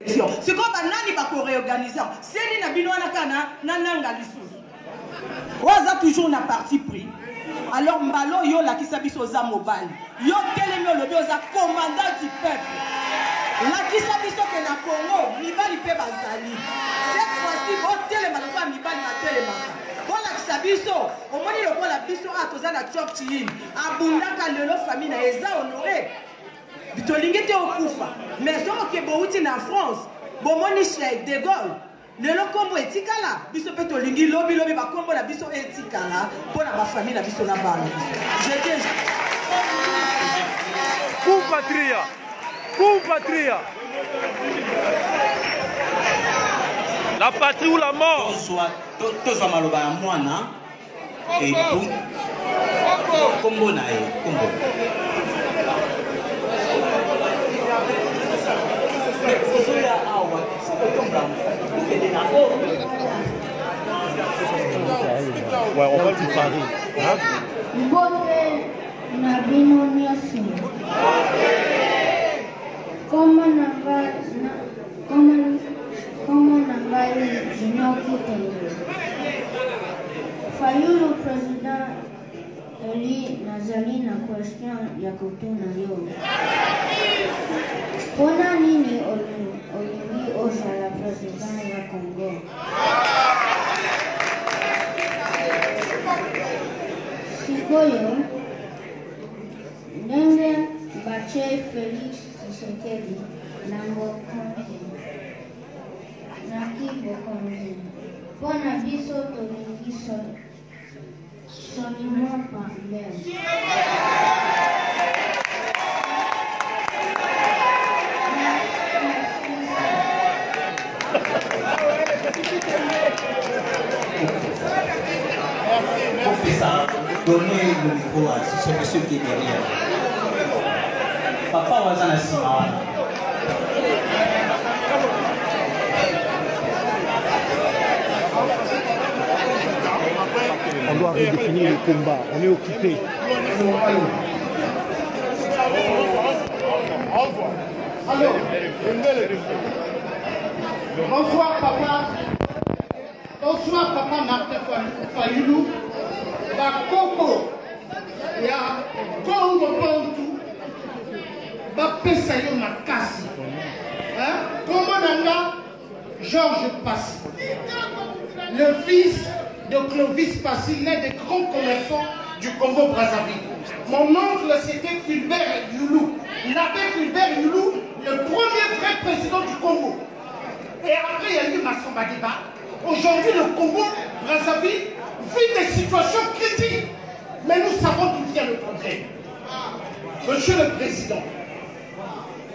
C'est comme un va réorganiser. C'est une binoana kana nananga lisusu. Waza toujours na parti pris. Alors mbalo yo la kisabiso za mobile. Yo telemi lobi oza commandant du peuple. La kisabiso ke na Congo, mibali pe bazali. Cette fois-ci bo telema loba mibali na telema. Voilà kisabiso, au moins le la biso a toza na chokchi. Abundaka lelo famille na eza honoré. Bitolingete okufa. Mais somo ke bouti na France, bomoni Cheikh de Gaulle. Lelo kombo etikala, biso pe tolingi lobi ba kombo na biso etikala, pour la famille na biso na bala. Je dis Coup patria. La patrie ou la mort. Tozo maloba ya mwana et tout. Kombo na e, kombo. Ouais, on va lui parler. Hein? Fayulu président Eli Nazali na question ya kutuna yo. Pona nini olingi ozala président ya Congo? Sikoyo ndenge bache Félix Tshisekedi na Mokonzi na Kibokonzi. Pona biso tolingi soliment parler. Professeur, donnez le micro à ce monsieur qui est derrière. Papa Wazana Simawana. On doit redéfinir le combat, on est occupé. Alors, bonsoir papa. Bonsoir papa Martin Fayulu. Bakoko ya Congo Bantu. Bapesa yo makasi. Comment nanga Georges Passy, le fils de Clovis Passy, l'un des grands commerçants du Congo-Brazzaville. Mon oncle, c'était Fulbert Youlou. L'abbé Fulbert Youlou, le premier vrai président du Congo. Et après, il y a eu Massamba Diba. Aujourd'hui, le Congo-Brazzaville vit des situations critiques. Mais nous savons d'où vient le problème. Monsieur le Président,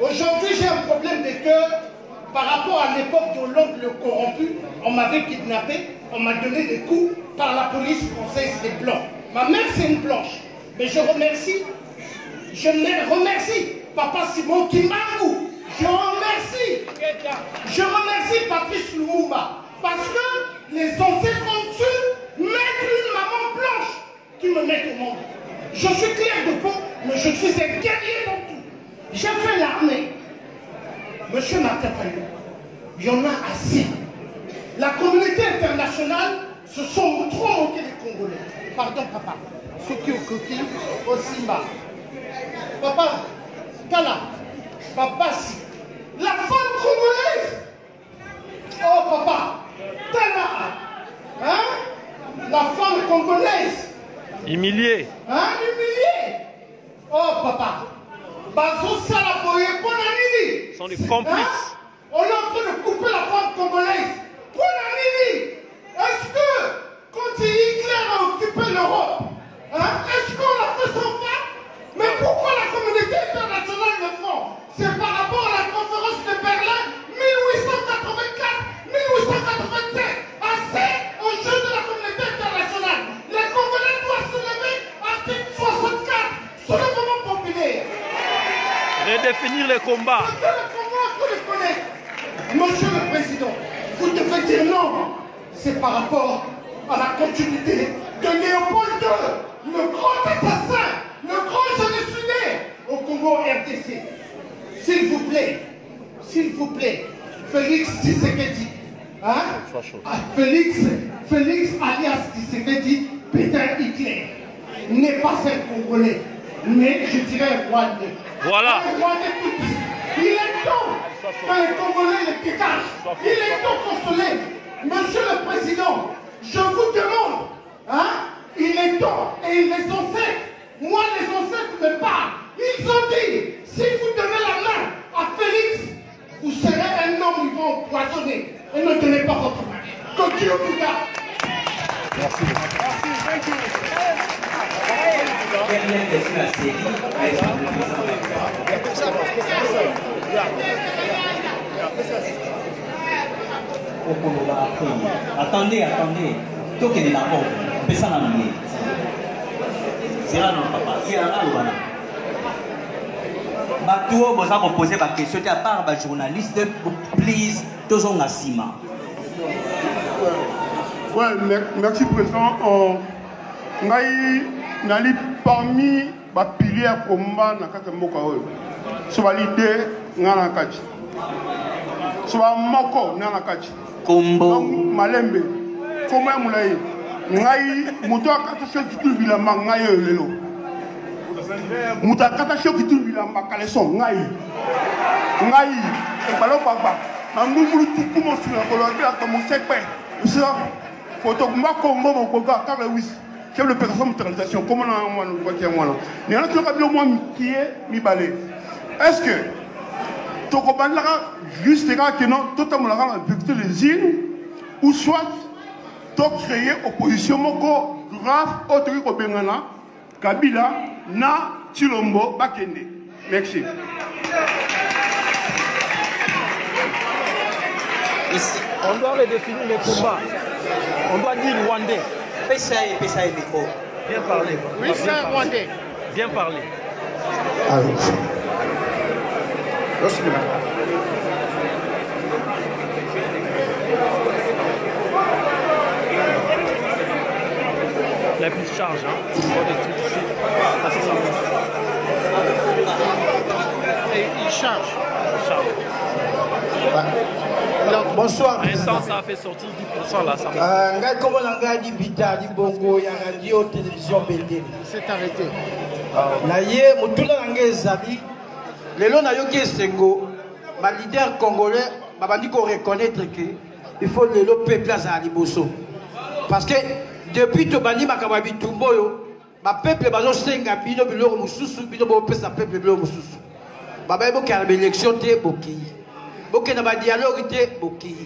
aujourd'hui, j'ai un problème de cœur par rapport à l'époque de l'oncle le corrompu. On m'avait kidnappé, on m'a donné des coups par la police française des Blancs. Ma mère, c'est une blanche. Mais je remercie Papa Simon Kimbangu. Je remercie Patrice Lumumba. Parce que les ancêtres ont su mettre une maman blanche qui me met au monde. Je suis clair de peau, mais je suis un guerrier dans tout. J'ai fait l'armée. Monsieur Martin Fayulu, il y en a assez. La communauté internationale se sont trop moqués des Congolais. Pardon, papa. Ce qui est au coquille, au Simba. Papa, Kala, papa, si. La femme congolaise. Oh, papa, Tana. Hein? La femme congolaise. Humiliée. Hein? Humiliée. Oh, papa. Bazo Salaboye, Bonanini. Sont des complices. Hein? On est en train de couper la femme congolaise. Bonanini. Est-ce que, quand Hitler a occupé l'Europe, hein, est-ce qu'on l'a fait sans faire? Mais pourquoi la communauté internationale le fait? C'est par rapport à la conférence de Berlin 1884-1887. Assez au jeu de la communauté internationale. Les Congolais doivent se lever, article 64, soulèvement populaire. Redéfinir les combats. Monsieur le Président, vous devez dire non. C'est par rapport à la continuité de Léopold II, le grand assassin, le grand génocidaire au Congo RDC. S'il vous plaît, Félix Tshisekedi. Hein? Félix alias Tshisekedi, Peter Hitler, n'est pas un Congolais, mais je dirais un Rwandais. Voilà. Un Rwandais tout petit. Il est temps que les Congolais les détachent. Il est temps qu'on se lève. Monsieur le Président, je vous demande, hein? Il est temps, et les ancêtres, moi les ancêtres me parlent. Ils ont dit, si vous donnez la main à Félix, vous serez un homme vivant empoisonné. Et ne donnez pas votre main. Que Dieu vous garde. Merci. Merci. Attendez. Tout est d'accord. Personne n'a oublié. C'est là non, papa. Il y a un là. Bateau, vous avez posé ma question à part les journalistes, please, tous ont assima. Ouais, merci président. Nali parmi les piliers de combat dans le combat, soit l'idée dans la kati, soit moko dans la kati. Combo. Malembe. Comment moulaye? Ngai muto akata kitu bilamba ngai lelo. Muto akata kitu bilamba kaleson ngai. Ngai balo baba. Nangulu tuku mo suna ko la bila comme sekpe. Ça photo mba Congo mo ko ga ka wis. Chef de personne neutralisation comment on va nous voter moi là. Ni on a toujours bien moi qui est mi balé. Est-ce que toko bandaka juste que non totalement la victoire les îles ou soit to créer opposition moko grave autre ko bengana Kabila na Chilombo Bakende. Merci. On doit redéfinir les combats. On doit dire Rwandais. Pesa et micro. Bien parler. Oui, c'est un Rwandais. Bien parler. La plus charge, hein. Et il charge. Bonsoir. L'instant, ça a fait sortir 10% là. Ça Comment on a dit Bita, dit Bongo, il y a radio, télévision, BD. C'est arrêté. Naye, Moutula Nangé Zabi, les lots Nayoki Sengo, ma leader congolais, m'a dit qu'on reconnaître que il faut les lots peuple à Liboso. Parce que depuis que Bani Makababi Tumboyo, ma peuple bazo senga bino bilo mususu bino bo pesa peuple bilo mususu. Baba ebo ka élection te boki. Boki na ba dialogue te boki.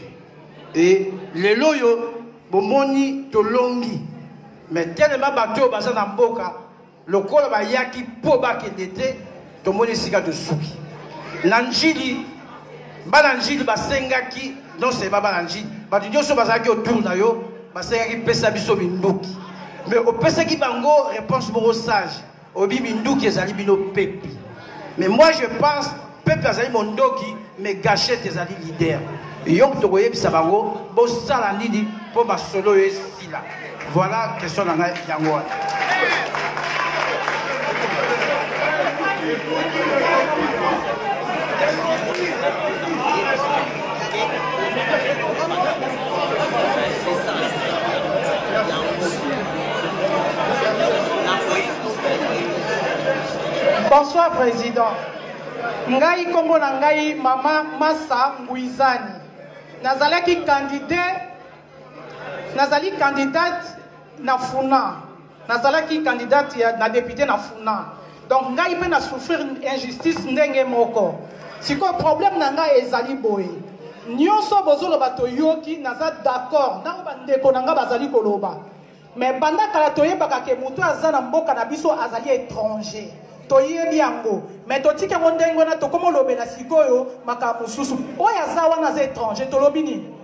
Et les loyo bomoni tolongi. Mais tellement bato baza na mboka lokola ba yaki po ba kendete to moni sika de suki. Nanjili bana njili basengaki non c'est pas bana njili. Ba nyonso bazaki autour na yo basengaki pesa biso minduki. Mais au pesa ki bango réponse moro sage. Obi minduki ezali bino pepi. Mais moi je pense peuple azali mondoki mais gâchette ezali leader. Yonk to koye bisa bango bo sala nini po ba solo esila. Voilà question na ngai yango. Bonsoir président. Ngai Kombo na ngai Mama Massa Ngouizani. Nazalaki candidate na Funa. Nazalaki candidate na député na Funa. Donc ngai pe na souffrir injustice ndenge moko. Siko problème na ngai ezali boye. Nyonso bozolo bato yoki naza d'accord. Na bandeko na nga bazali koloba. Mais banda kala toyebaka ke mutu aza na mboka na biso azali étranger. Toyebi yango. Mais totike mondengo na tokomo lobela sikoyo maka mususu. Oyo aza wana za étranger tolobi nini?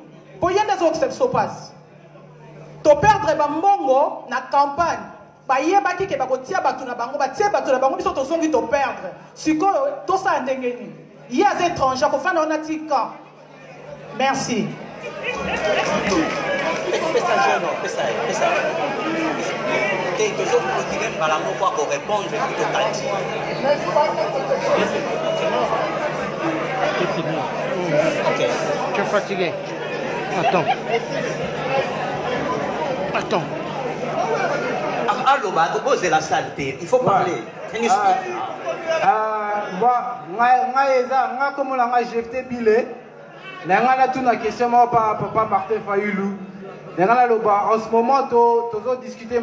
Po yenda zo exception passe. To perdre ba mbongo na campagne. Ba yebaki ke bakotia batu na bango, batia batu na bango biso tozongi to perdre. Sikoyo to sa ndenge nini? Il y a des étrangers ko fana on a tika. Merci. Ok, toujours pour dire par l'amour pour répondre plutôt Kati. Ok. suis fatigué. Attends. Allô, c'est la saleté. Il faut parler. Can you speak? Comme on a jeté billet, on a tout la question par papa Martin Fayoulou. En ce moment, nous avons discuté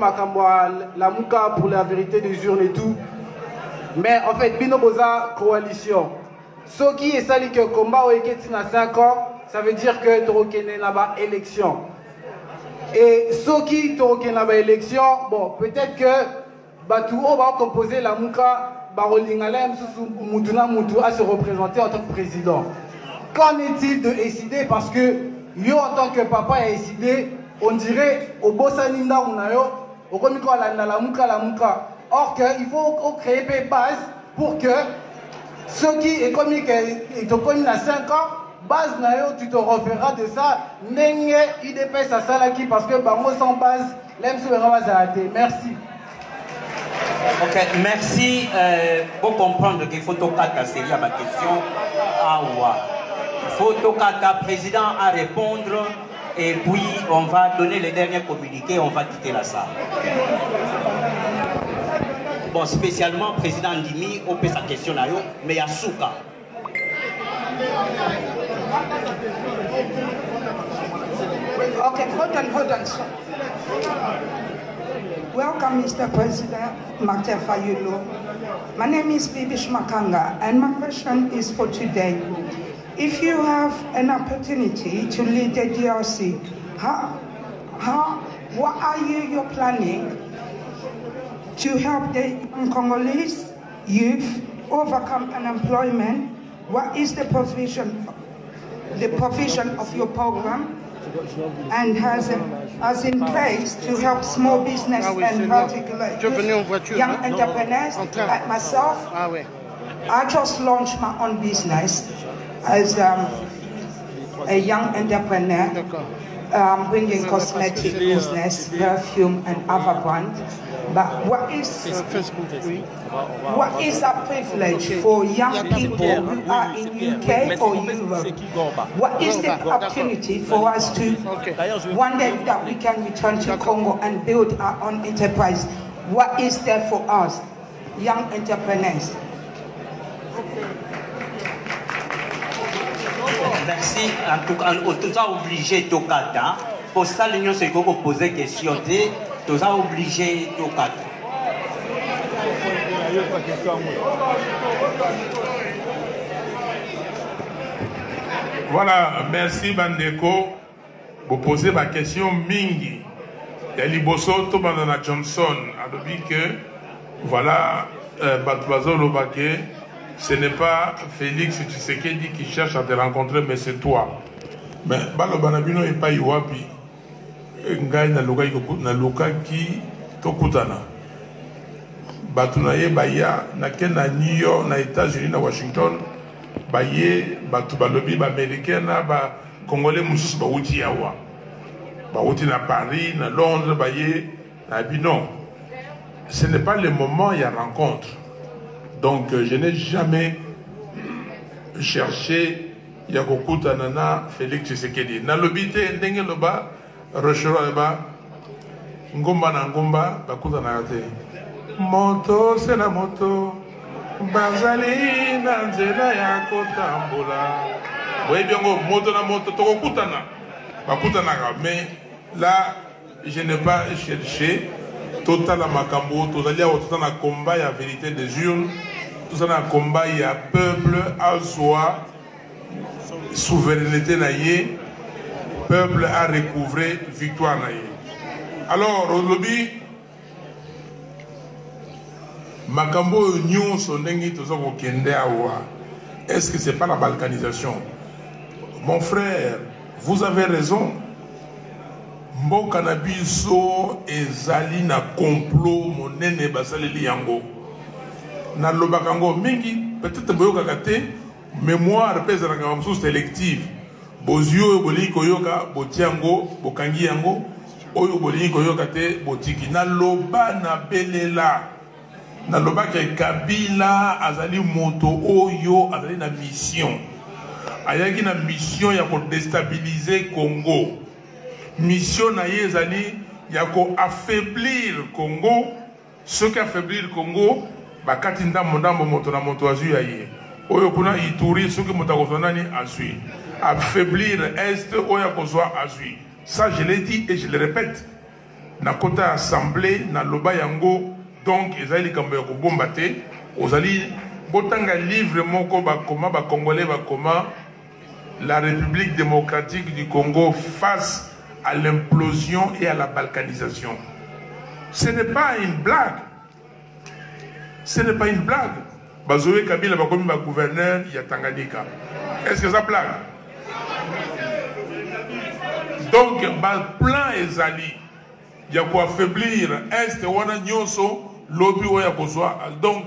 la Mouka pour la vérité des urnes et tout. Mais en fait, Bino Boza coalition. Ce qui est ça, que le combat a 5 ans, ça veut dire que tu as une élection. Et ce qui est une élection, bon, peut-être que Batou va composer la Mouka. Barolingalem Moutouna Moutou à se représenter en tant que président. Qu'en est-il de décider? Parce que yo en tant que papa a décidé, on dirait au Bossaninda Unayo, au Komiko la Mouka. Or il faut créer une base pour que ceux qui est comme il a 5 ans, base nayo, tu te referas de ça. Nenge IDP ça salaki parce que bango sans base, l'aime se verra. Merci. Ok, merci. Pour comprendre qu'il faut toquer c'est lié à ma question. Il faut toquer président à répondre et puis on va donner les derniers communiqués, on va quitter la salle. Bon, spécialement président Ndimi, on peut sa question là, mais il y a Souka. Ok, hold on. Welcome, Mr. President Martin Fayulu. My name is Bibish Makanga, and my question is for today. If you have an opportunity to lead the DRC, what are you planning to help the Congolese youth overcome unemployment? What is the provision of your program? And has in place to help small business and particularly young entrepreneurs like myself. I just launched my own business as a young entrepreneur, bringing cosmetic business, perfume and other brands. But what is a privilege for young people who are in UK or Europe? What is the opportunity for us to, one day that we can return to Congo and build our own enterprise? What is there for us, young entrepreneurs? Merci. En tout cas, on t'a obligé de toquer. Pour ça, l'Union s'est posé question. Nous avons obligé de toquer. Voilà, merci Bandeko. Vous posez ma question Mingi. Yaliboso Tobandana Johnson a dit que voilà, Batouazo Lobake, ce n'est pas Félix Tshisekedi qui cherche à te rencontrer, mais c'est toi. Mais Balobanabino n'est pas Iwapi. Ngai na loka ki tokutana. Batunaye baya na kena New York na États-Unis na Washington baye batu balobi ba américain na ba congolais mususu ba wuti yawa. Ba wuti na Paris, na Londres baye na binon. Ce n'est pas le moment il y a rencontre. Donc je n'ai jamais cherché yakokutana na Félix Tshisekedi. Na lobité ndenge loba Rochero eba ngomba na ngomba bakuta na te moto c'est la moto bazali na nzela ya kotambola boye biongo moto na moto tokokutana bakutana mais là je n'ai pas cherché total la makambo tozali ya totana combat ya vérité des urnes tout ça na combat ya peuple à soi souveraineté na ye peuple a recouvré victoire. Alors, au lobby, Makambo Union Sondengi Tozoko Kende Awa. Est-ce que ce n'est pas la balkanisation? Mon frère, vous avez raison. Mboka na biso ezali na complot monene basaleli yango. Na lobakango mingi peut-être boyoka kate mémoire pesa na kamso sélective. Bozio bolingi koyoka botiango bokangi yango oyo bolingi koyoka te botiki na loba na belela na loba ke Kabila azali moto oyo azali na mission ayaki na mission ya ko déstabiliser Congo. Mission na ye ezali ya ko affaiblir Congo. Ce qui affaiblir Congo bakati ndambo moto na moto azui ya ye. Oyo kuna Ituri ce qui moto nani azui. Affaiblir Est oyo kozwa azui. Ça je l'ai dit et je le répète. Na kota assemblée na loba yango donc ezali kambo ya kobomba te. Ozali botanga livre moko bakoma ba congolais bakoma la République démocratique du Congo face à l'implosion et à la balkanisation. Ce n'est pas une blague. Ce n'est pas une blague. Bazoé Kabila bakomi ba gouverneur ya Tanganyika. Est-ce que ça blague? Donc ba plan ezali ya ko affaiblir Est wana nyonso lobi oya kozwa. Donc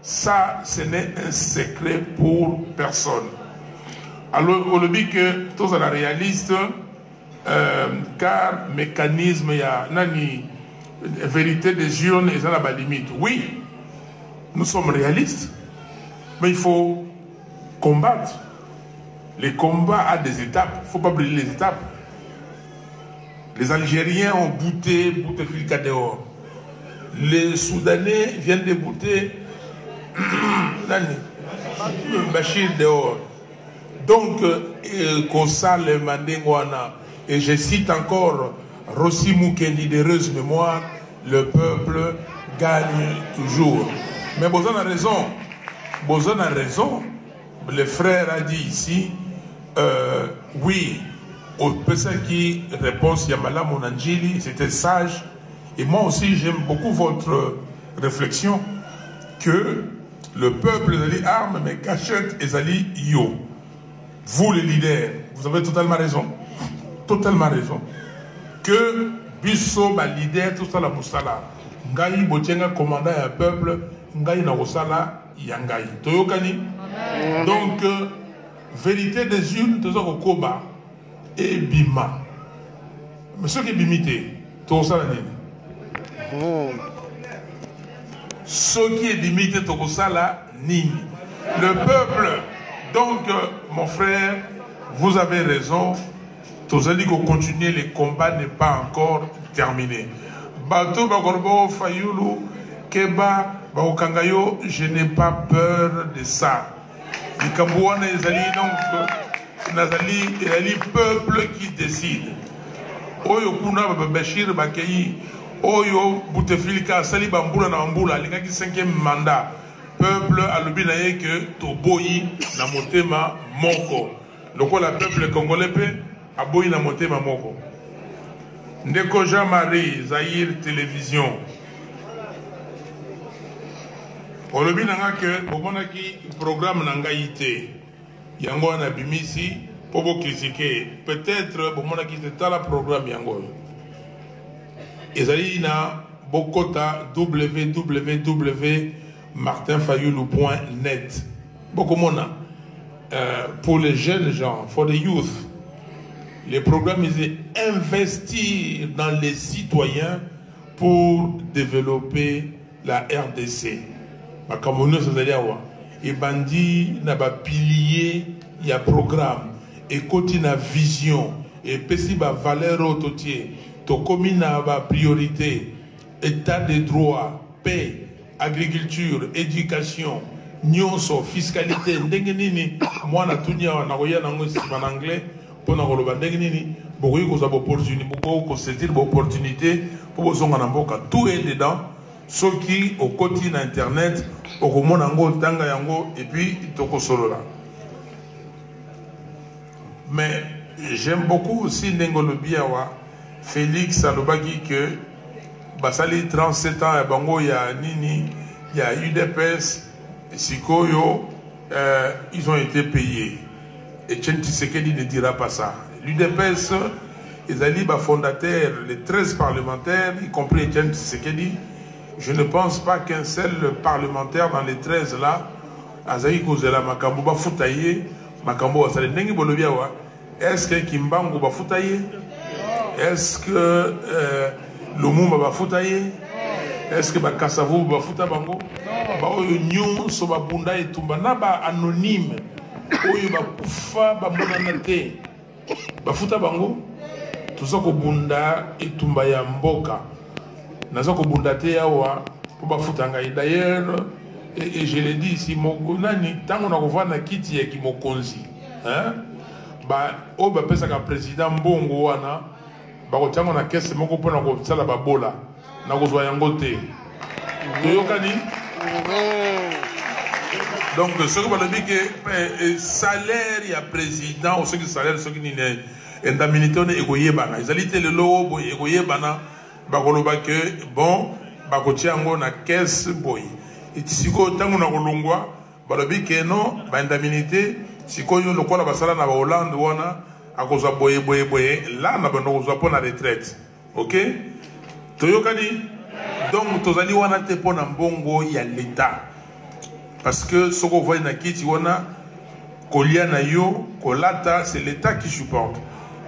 ça ce n'est un secret pour personne. Alors on le dit que tous la réaliste car mécanisme ya nani vérité des urnes et ça la limite. Oui, nous sommes réalistes, mais il faut combattre. Les combats à des étapes, il ne faut pas brûler les étapes. Les Algériens ont bouté Bouteflika dehors. Les Soudanais viennent de bouter Bachir dehors. Donc, Kosal Mandengwana, et je cite encore Rossi Mukendi d'heureuse mémoire, le peuple gagne toujours. Mais Bozan a raison. Bozan a raison. Le frère a dit ici, oui, au personne qui répond Yamala Monanjili, c'était sage. Et moi aussi, j'aime beaucoup votre réflexion que le peuple est arme, mais cachette est yo. Vous, les leaders, vous avez totalement raison. Totalement raison. Que Bisso, ma leader, tout ça, la Moussala. Ngaï, Botienga, commandant un peuple, Ngaï, Nawosala, Yangaï. Toyokani. Donc, vérité des unes, tout ça, au Koba, et Bima. Mais ce qui est limité, tout ça, ce qui est limité, tout ça, là, Nini. Le peuple. Donc, mon frère, vous avez raison. Tous les que continuer les combats n'est pas encore terminé. Bato Bagorbo Fayoulou Keba Baokangayo, je n'ai pas peur de ça. Les Kambouana donc Nazali peuple qui décide. Oyo Kuna Bachir Bakei, Oyo Bouteflika Sali Bamboula Nambula, les gars qui 5e mandat. Peuple a le binaye que Toboyi na motema moko. Donc la peuple congolais a boyi na motema moko. Ndeko Jean-Marie Zahir Télévision. On le binanga que bomonaki programme nangaïté. Yango na bimisi pour critiquer. Peut-être bomonaki c'est la programme yango. Ezali na bokota www.martinfayoulou.net. Beaucoup pour les jeunes gens, for the youth, les programmes ils investir dans les citoyens pour développer la RDC. Ma Cameroun, et bandi n'a pas pilier, il y a programme, et côté na vision, et pesi ba valeur autotier, to commune na ba priorité, état de droit, paix, agriculture, éducation, nyonso, fiscalité, ndengenini, moi na tunia na roya na ngosi en anglais, pour na koloba ndengenini, beaucoup ko za opportunité, beaucoup ko saisir opportunité pour zonga na mboka, tout est dedans. Ceux qui au quotidien internet, au komona ngo tanga yango et puis toko solo là. Mais j'aime beaucoup aussi Ndengolo Biawa, Félix Alobaki que Basali 37 ans, Bango, il y a Nini, il y a UDPS, Sikoyo, ils ont été payés. Et Tchen Tshisekedi ne dira pas ça. L'UDPS, ils ont fondateurs, les 13 parlementaires, y compris Tchen Tshisekedi. Je ne pense pas qu'un seul parlementaire dans les 13 là, Azaï Kozela Makambo ba foutaye, Makambo Asale Nengi Bolobiawa, est-ce que Kimbango ba foutaye? Est-ce que Lumumba va foutaye? Est-ce que Kassavou va fouta bango? Ba oyo nyon so ba bunda et tumba na ba anonyme. oyo bakufa bamonana te bafuta bango toza kobunda etumba ya mboka naza kobunda te awa po bafuta ngai d'ailleurs et je l'ai dit ici nani ntango na kovanda kiti ya kimokonzi oyo bapesaka président mbongo wana bakotiango na kese moko mpona kosala babola na kozwa yango te toyokani donc soki balobi ke salaire ya président soki salaire soki nini indemnité wana ekoyebana ezali te lelo boye ekoyebana bakoloba ke bon bakotia yango na kese boye sikoyo ntango na kolongwa balobi ke non baindemnité sikoyo lokola basala na bahollande wana akozwa boye la na bando kozwa mpo na retraite ok toyokani donc tozali wana te mpo na mbongo ya l'état parce que soko ovali na kiti wana kolia na yo kolata c'est l'état qui supporte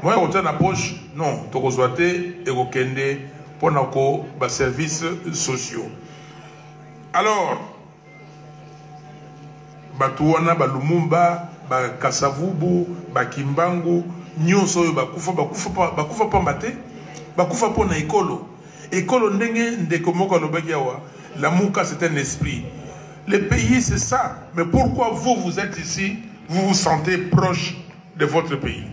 moi kotia na poche non tokozwa te ekokende mpo na ko baservice sociaux alors bato wana balumumba bakasavubu bakimbangu nyonso oyo bakufa pamba te bakufa mpo na ekolo ndenge ndeko moko alobaki awa l'amour c'est un esprit. Le pays c'est ça, mais pourquoi vous êtes ici, vous vous sentez proche de votre pays?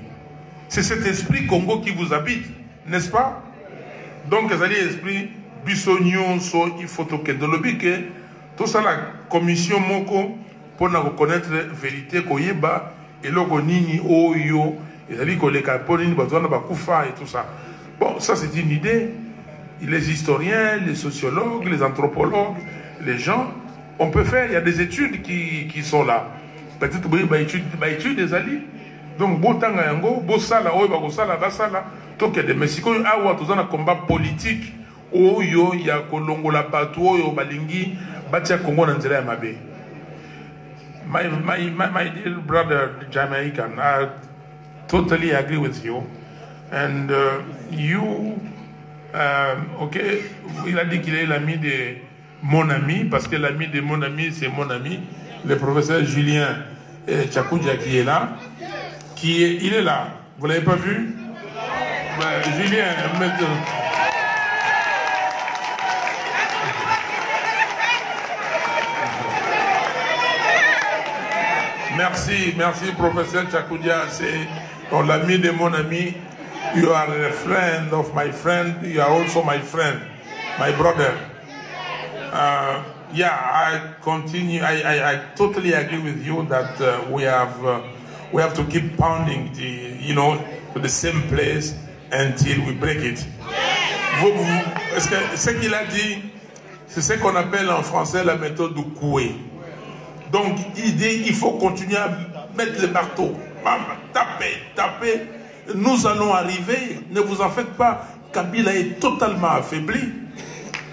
C'est cet esprit Congo qui vous habite, n'est-ce pas? Donc ezali esprit biso nyonso il faut tokende lobi ke tout ça la commission moko pour reconnaître vérité koyeba eloko nini oyo ezali koleka po nini bato wana bakufa et tout ça. Bon, ça c'est une idée. Les historiens, les sociologues, les anthropologues, les gens, on peut faire, il y a des études qui sont là. Peut-être études des alliés. Donc, bon temps yango, bon sala, oyo bako sala, basala, toke de Mexico, awa tozana combat politique, oyo ya kolongo la bato, oyo balingi, batia Congo na nzela ya mabe. My dear brother Jamaican, I totally agree with you. And you, ok, il a dit qu'il est l'ami de mon ami, parce que l'ami de mon ami, c'est mon ami, le professeur Julien Tchakoudia qui est là, il est là. Vous l'avez pas vu? Julien, maintenant. Merci professeur Tchakoudia, c'est l'ami de mon ami. You are a friend of my friend. You are also my friend, my brother. Yeah, I continue. I totally agree with you that we have to keep pounding to the same place until we break it. Est-ce que ce qu'il a dit, c'est ce qu'on appelle en français la méthode du coué. Donc il dit il faut continuer à mettre le marteau, taper. Nous allons arriver, ne vous en faites pas. Kabila est totalement affaibli.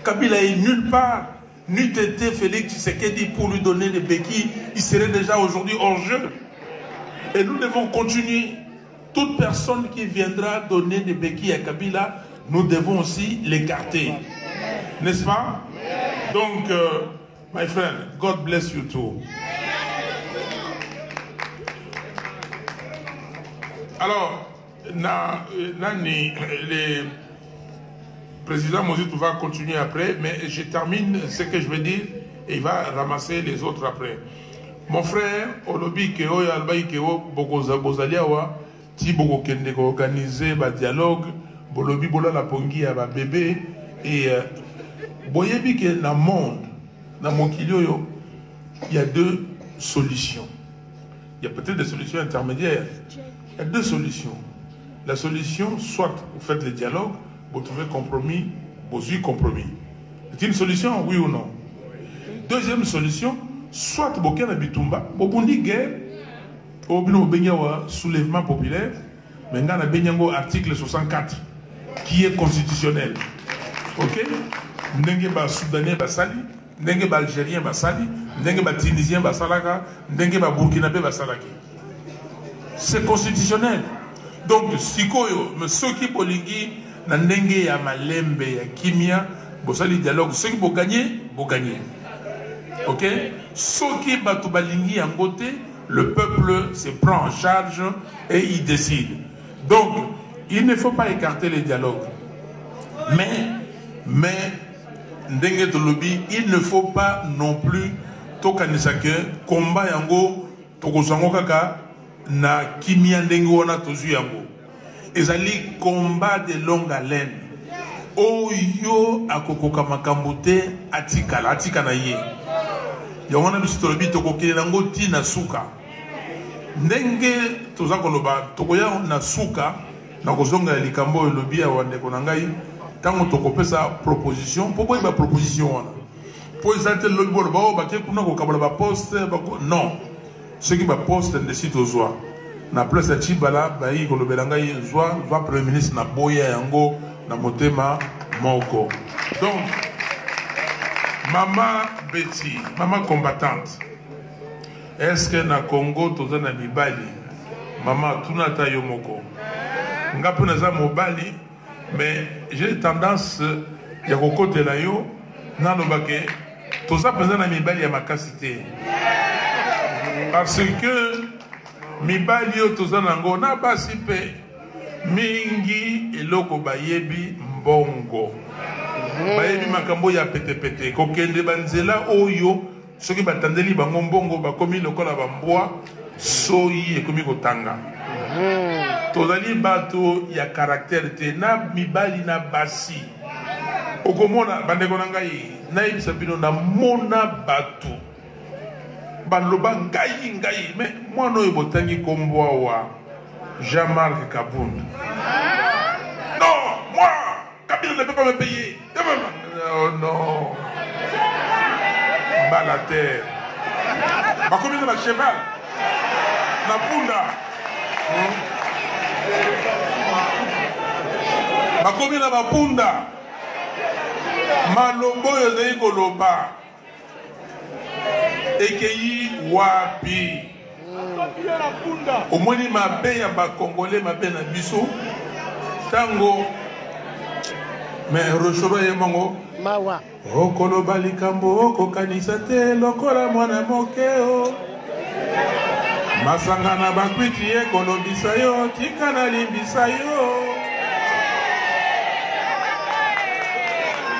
Kabila est nulle part. N'eût été Félix Tshisekedi pour lui donner des béquilles, il serait déjà aujourd'hui hors jeu. Et nous devons continuer. Toute personne qui viendra donner des béquilles à Kabila, nous devons aussi l'écarter. N'est-ce pas? Donc, my friend, God bless you too. Alors, le président Mozitou va continuer après, mais je termine ce que je vais dire et il va ramasser les autres après. Mon frère, Olobi Keo et Albaï Keo, Bozaliawa, ti Boko Kende organiser un dialogue, Bolobi Bola la Pongi à bébé, et Boyebi que dans le monde, dans mon kilio, il y a deux solutions. Il y a peut-être des solutions intermédiaires. Il y a deux solutions. La solution, soit vous faites le dialogue, vous trouvez compromis, vous suivez compromis. C'est une solution, oui ou non? Deuxième solution, soit vous avez un bitumba, vous avez une guerre, vous avez un soulèvement populaire, mais vous avez un article 64 qui est constitutionnel. Ok? Vous avez un Soudanais basali, vous avez un Algérien basali, vous avez un Tunisien basalaka, vous avez un Burkinabé basalaki. C'est constitutionnel. Donc, sikoyo, mais ceux qui bolingi, na ndenge ya malembe ya kimia, bosali dialogue, ceux qui vont gagner. Ok? Ceux qui batu balingi yangote, le peuple se prend en charge et il décide. Donc, il ne faut pas écarter les dialogues. Mais ndenge tolobi, il ne faut pas non plus tokanisa ke combat yango tokozango kaka na kimia ndenge wana tozu yango. Ezali combat de longue haleine. Oyo akokoka makambo te atika na ye. Yango na biso tolobi tokokele nango ti na suka. Ndenge toza koloba tokoya na suka na kozonga ya likambo elobi ya wandeko na ngai tango tokopesa proposition po boyeba proposition wana po ezate lobi bolo bao bake kuna kokabola ba poste non ceux qui ba poste ndesi tozwa na place ya Chibala bayi kolobela ngai zwa premier ministre na boya yango na motema moko. Donc Maman Betty, maman combattante, est-ce que na Congo toza na mibali maman tunata yo moko nga pona za mobali, mais j'ai tendance ya kokotela yo na lobake toza peza na mibali ya makasi te parce que mibali yo toza nango na basi pe mingi eloko bayebi mbongo bayebi makambo ya pete kokende banzela oyo soki batandeli bango mbongo bakomi lokola bambwa soyi ekomi kotanga tozali bato ya caractère te na mibali na basi okomona bandeko na ngai nayebisa bino na mona bato baloba ngai mais mwana oyo botangi kombo awa Jean-Marc Kabunda. Non, moi Kabila ne peut pas me payer. Oh non. Bas la terre. Ma commune de la cheval. La punda. Ma commune de la punda. Ma lobo yozei koloba. Ekeyi wapi. Au moins il m'a payé à bas congolais m'a payé à biso. Tango. Mais Rochoro et Mongo Mawa Okolo Balikambo Oko Kanisate Lokola Mwana Mokeo Masangana Bakwiti Ekolo Bisayo Tikana Limbisayo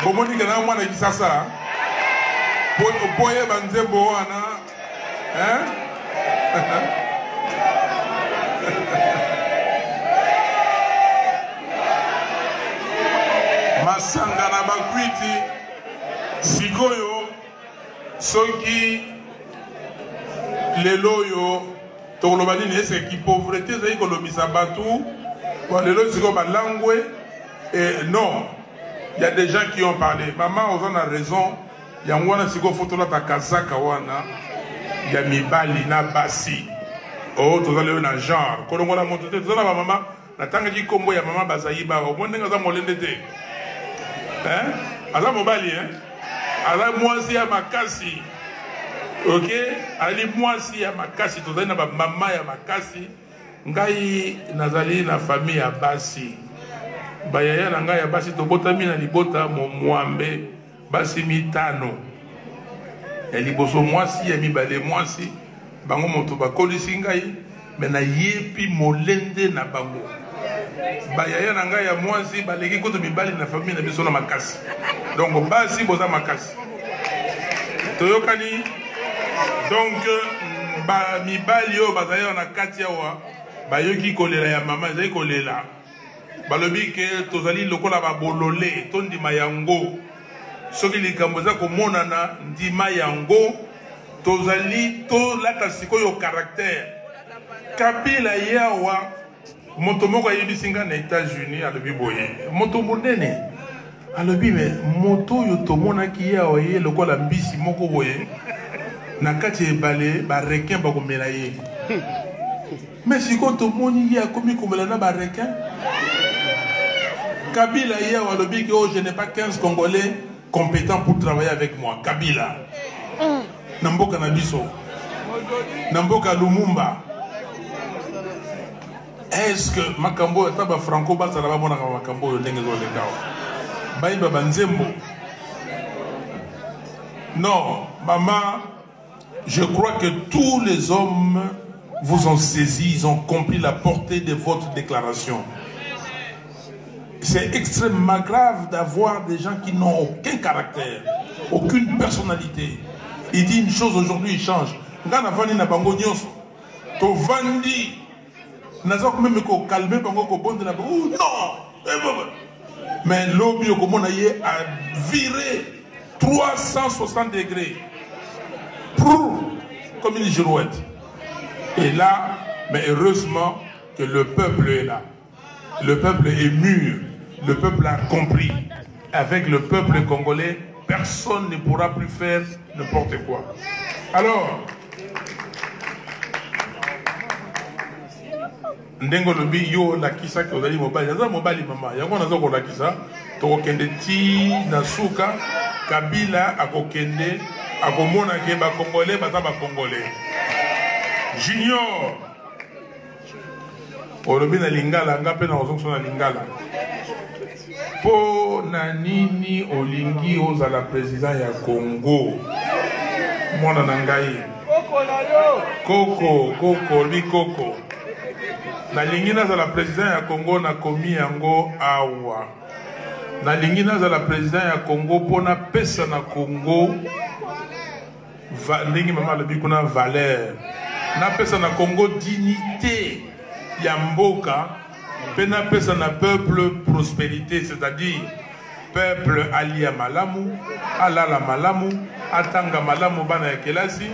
Bomoni Gana Mwana Kisasa Poye Banzebo Wana Hein Masangana Bakwiti Sikoyo Soki Leloyo Tolobani n'est qui pauvreté c'est kolomisa batu bon lelo siko balangwe et non il y a des gens qui ont parlé maman on a raison il y a ngwana siko photo la ta kazaka wana il y a mibali na basi oh tozale na genre kolongola moto te tozala ba mama na tanga ki kombo ya mama bazayiba au monde nga za molende te hein ala mobali hein ala mwasi ya makasi ok ali mwasi ya makasi tozali na ba mama ya makasi ngai nazali na famille ya basi bayaya na ngai ya basi tobotami na libota mwambe basi mitano ya liboso mwasi ya mibale mwasi bango moto bakolisi ngai me na yepi molende na bango bayaya na ngai ya mwasi baleki kutu mibali na famille na biso na makasi donc basi boza makasi toyokani donc ba mibali oyo bazali na kati awa bayoki kolela ya mama ezali kolela balobi ke tozali lokola babolole tondima yango soki likambo eza komonana ndima yango tozali tolata sikoyo caractère Kabila yawa moto moko ayebisi nga na États-Unis alobi boye moto monene alobi me moto oyo tomonaki yawa ye lokola mbisi moko boye na kati ebale barequin bakomela ye mais sikoyo tomoni ye akomi komela na barequin Kabila yawa alobi ke oh je n'ai pas 15 Congolais compétents pour travailler avec moi Kabila na mboka na biso na mboka Lumumba. Est-ce que makambo taba franco basala ba mona makambo yo ndenge zo lekao bayiba banzembo non maman je crois que tous les hommes vous ont saisi, ils ont compris la portée de votre déclaration. C'est extrêmement grave d'avoir des gens qui n'ont aucun caractère, aucune personnalité. Il dit une chose aujourd'hui, il change. Non! Mais l'objet a viré 360 degrés pour, comme une girouette. Et là, mais heureusement que le peuple est là. Le peuple est mûr. Le peuple a compris. Avec le peuple congolais, personne ne pourra plus faire n'importe quoi. Alors, Ndengo lobi yo lakisa ke ozali mobali aza mobali mama yango nazo ko lakisa to kende ti na suka Kabila akokende akomona ke ba congolais baza ba congolais Junior olobi na lingala ngape na ozonso na lingala po na nini olingi ozala président ya Congo mwana na ngai Koko li Koko nalingi nazala président ya Congo na komi yango awa nalingi nazala président ya Congo pona pesa na Congo ndenge mama alobi kuna valeur na pesa na Congo dignité ya mboka pe na pesa na peuple prospérité, c'est-à-dire peuple alia malamu alala malamu atanga malamu bana ya kelasi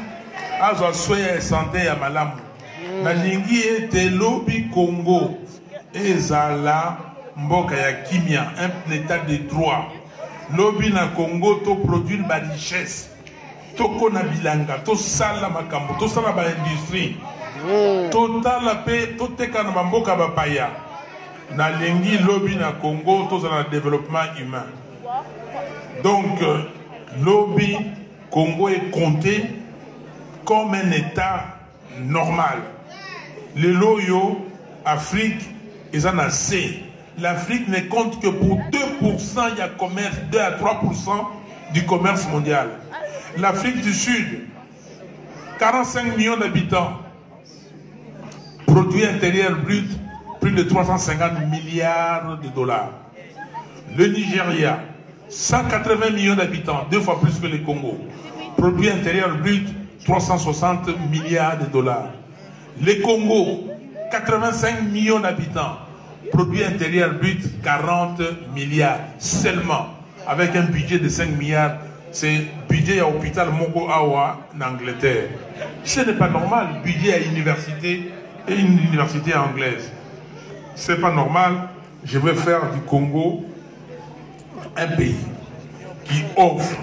azwa soya santé ya malamu nalingi ete lobi Congo ezala mboka ya kimia un état de droit lobi na Congo to produire ba richesse to kona bilanga to sala makambo to sala ba industrie to tala pe to teka na mboka ba paya nalingi lobi na Congo to zala développement humain. Donc lobi Congo est compté comme un état normal. Le loyo, Afrique, ils en ont assez. L'Afrique ne compte que pour 2%, il y a commerce, 2 à 3% du commerce mondial. L'Afrique du Sud, 45 millions d'habitants, produit intérieur brut, plus de 350 milliards de dollars. Le Nigeria, 180 millions d'habitants, 2 fois plus que le Congo, produit intérieur brut, 360 milliards de dollars. Le Congo, 85 millions d'habitants, produit intérieur brut 40 milliards seulement, avec un budget de 5 milliards. C'est budget à l'hôpital Mongo Awa en Angleterre. Ce n'est pas normal, budget à l'université et une université anglaise. Ce n'est pas normal. Je veux faire du Congo un pays qui offre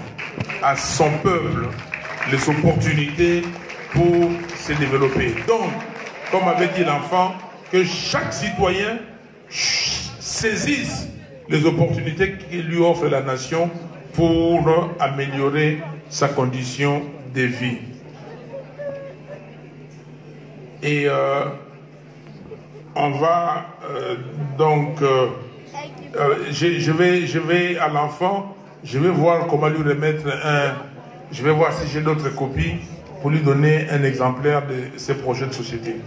à son peuple les opportunités pour se développer. Donc, comme avait dit l'enfant, que chaque citoyen saisisse les opportunités que lui offre la nation pour améliorer sa condition de vie. Et on va je vais à l'enfant, je vais voir comment lui remettre je vais voir si j'ai d'autres copies pour lui donner un exemplaire de ces projets de société,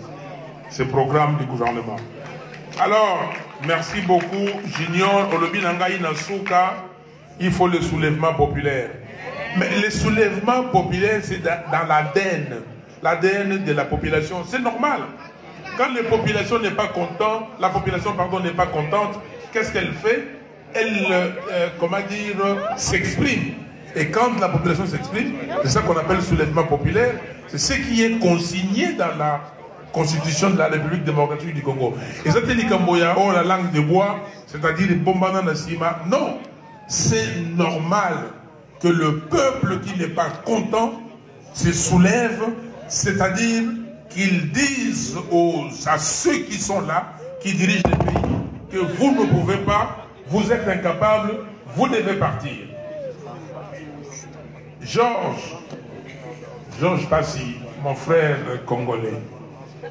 ces programmes du gouvernement. Alors, merci beaucoup, Junior. Olobi Nangaï Nasuka, il faut le soulèvement populaire. Mais le soulèvement populaire, c'est dans l'ADN de la population. C'est normal. Quand la population n'est pas contente, n'est pas contente, qu'est-ce qu'elle fait? Elle, s'exprime. Et quand la population s'exprime, c'est ça qu'on appelle le soulèvement populaire. C'est ce qui est consigné dans la Constitution de la République démocratique du Congo. Et ça, c'est la langue de bois, c'est-à-dire les bombardements de ciment. Non, c'est normal que le peuple qui n'est pas content se soulève, c'est-à-dire qu'ils disent à ceux qui sont là, qui dirigent le pays, que vous ne pouvez pas, vous êtes incapables, vous devez partir. Georges Passy, mon frère congolais,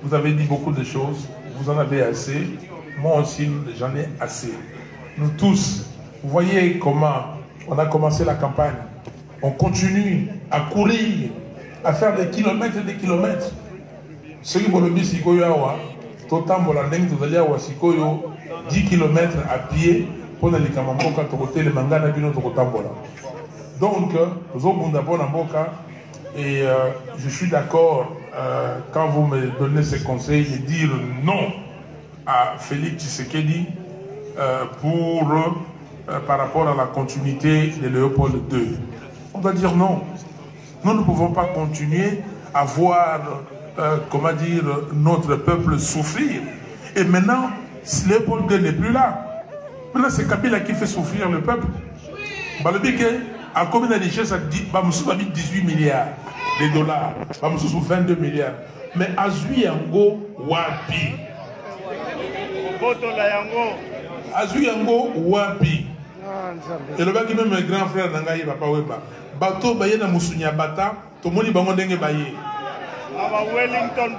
vous avez dit beaucoup de choses, vous en avez assez, moi aussi j'en ai assez. Nous tous, vous voyez comment on a commencé la campagne, on continue à courir à faire des kilomètres et des kilomètres. Ce qui vont le dire, c'est qu'il y a totambola ndenge tozali awa sikoyo 10 km à pied pour aller kamamboka tokote le mangana bino tokotambola. Donc tozobunda pona mboka et je suis d'accord quand vous me donnez ces conseils de dire non à Félix Tshisekedi par rapport à la continuité de Léopold II. On va dire non. Nous ne pouvons pas continuer à voir comment dire, notre peuple souffrir. Et maintenant, Léopold II n'est plus là. Maintenant, c'est Kabila qui fait souffrir le peuple. À combien de richesses, 18 milliards de dollars, 22 milliards. Mais Azui Yango Wapi. Azui Yango Wapi. Et le qui même mes grands frères Nangaï Papa Weba. Bato Bayena Moussounia Bata, Tomoni Bangondenge Baye. Wellington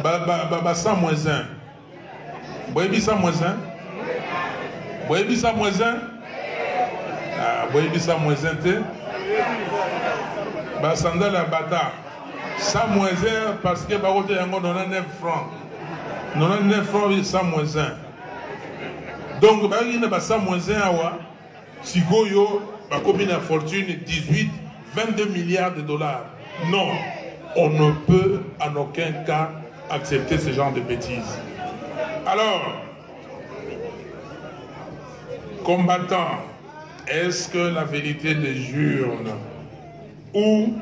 Boot. 100 moins 1. Boyebi 100 moins 1. Boyebi 100 moins 1. Boyebi 100 moins 1 te. Sandal à Bata. 100 moins 1 parce que Barote Yango 99 francs. 99 francs 100 moins 1. Donc, il y a 100 moins 1 awa. Si Goyo, ma commune à fortune 18, 22 milliards de dollars. Non. On ne peut en aucun cas accepter ce genre de bêtises. Alors, combattants, est-ce que la vérité des urnes ou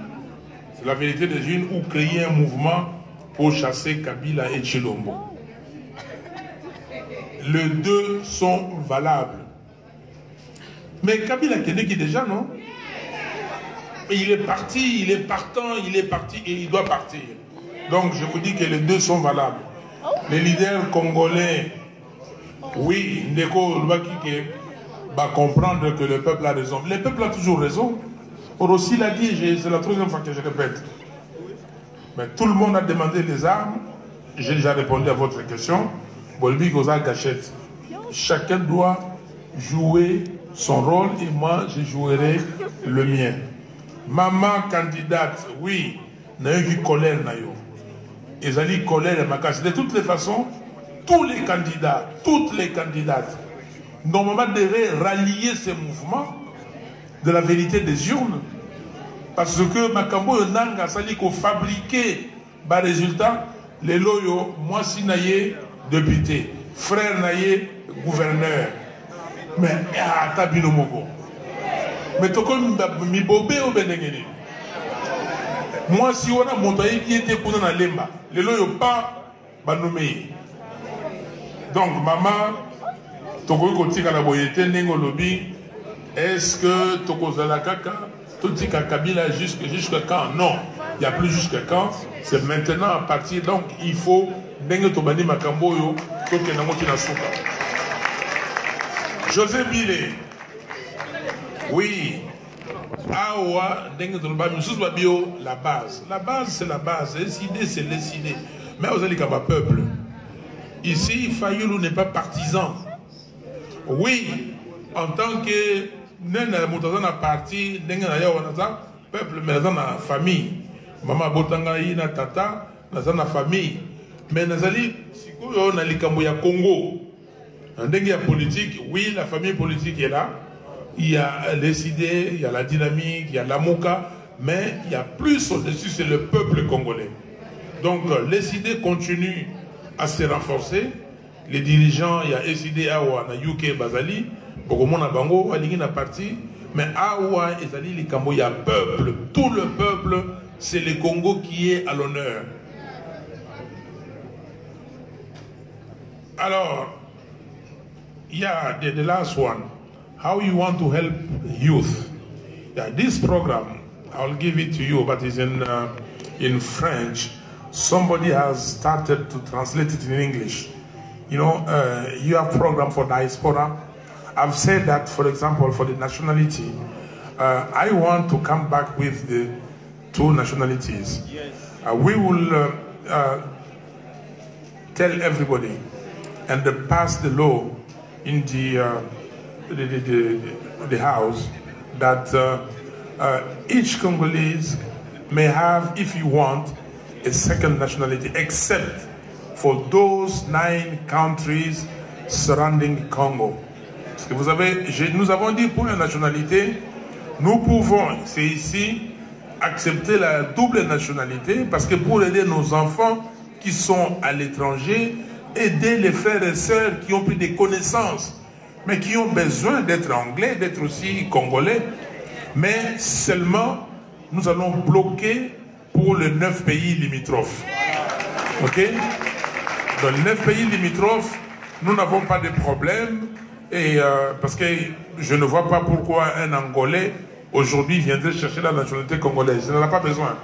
la vérité des urnes ou créer un mouvement pour chasser Kabila et Tshilombo? Les deux sont valables. Mais Kabila Keneki déjà, non? Il est parti, il est partant, il est parti et il doit partir. Donc je vous dis que les deux sont valables. Les leaders congolais, oui, Ndeko Lubakike va comprendre que le peuple a raison. Le peuple a toujours raison. Orossi l'a dit, c'est la troisième fois que je répète. Mais tout le monde a demandé les armes. J'ai déjà répondu à votre question. Bolbi Goza Gachette. Chacun doit jouer son rôle et moi je jouerai le mien. Maman candidate, oui, n'a eu colère nayo. Ils ont dit colère et macasse. De toutes les façons, tous les candidats, toutes les candidates, normalement devraient rallier ces mouvements de la vérité des urnes. Parce que Makambo Nanga sali ko fabriquer bas résultat, les loyaux, moi si naye député, frère naye gouverneur. Mais tabino mogo. Mais tu connais mi bobé au benengeni. Moi si on a monté qui était pour na lemba, les loyaux pas banomé. Donc maman, toko kotika la boyete nengo lobby. Est-ce que toko zala kaka tout dit qu'à Kabila jusque quand? Non, il n'y a plus jusque quand. C'est maintenant à partir. Donc il faut nengo tobani makamboyo toke na moti na souka. José Bilé. Oui. Awa, la base. La base, c'est la base. Les idées, c'est les idées. Mais vous allez comme un peuple. Ici, Fayoulou n'est pas partisan. Oui, en tant que Nena parti, peuple, mais dans la famille. Maman Botanga, na tata, dans la famille. Mais Nazali, si on a les Kamboya Congo, en dégué politique, oui, la famille politique est là. Il y a les idées, il y a la dynamique, il y a l'amouka, mais il y a plus au-dessus, c'est le peuple congolais. Donc les idées continuent à se renforcer. Les dirigeants, il y a SID Awa, na UK Bazali, Bokomona Bango, Alingina Parti, mais Awa et Zali, les Kambo, il y a peuple, tout le peuple, c'est le Congo qui est à l'honneur. Alors, il y a the last one. How you want to help youth? Yeah, this program, I'll give it to you, but it's in French. Somebody has started to translate it in English. You know, you have program for diaspora. I've said that, for example, for the nationality, I want to come back with the two nationalities. We will tell everybody and pass the law in the House that each Congolese may have, if you want, a second nationality, except for those 9 countries surrounding Congo. Parce que vous savez, nous avons dit pour la nationalité, nous pouvons, c'est ici, accepter la double nationalité, parce que pour aider nos enfants qui sont à l'étranger, aider les frères et sœurs qui ont pris des connaissances, mais qui ont besoin d'être anglais, d'être aussi congolais, mais seulement nous allons bloquer pour les 9 pays limitrophes. Ok? Dans les 9 pays limitrophes, nous n'avons pas de problème, et parce que je ne vois pas pourquoi un Angolais aujourd'hui viendrait chercher la nationalité congolaise. Il n'en a pas besoin.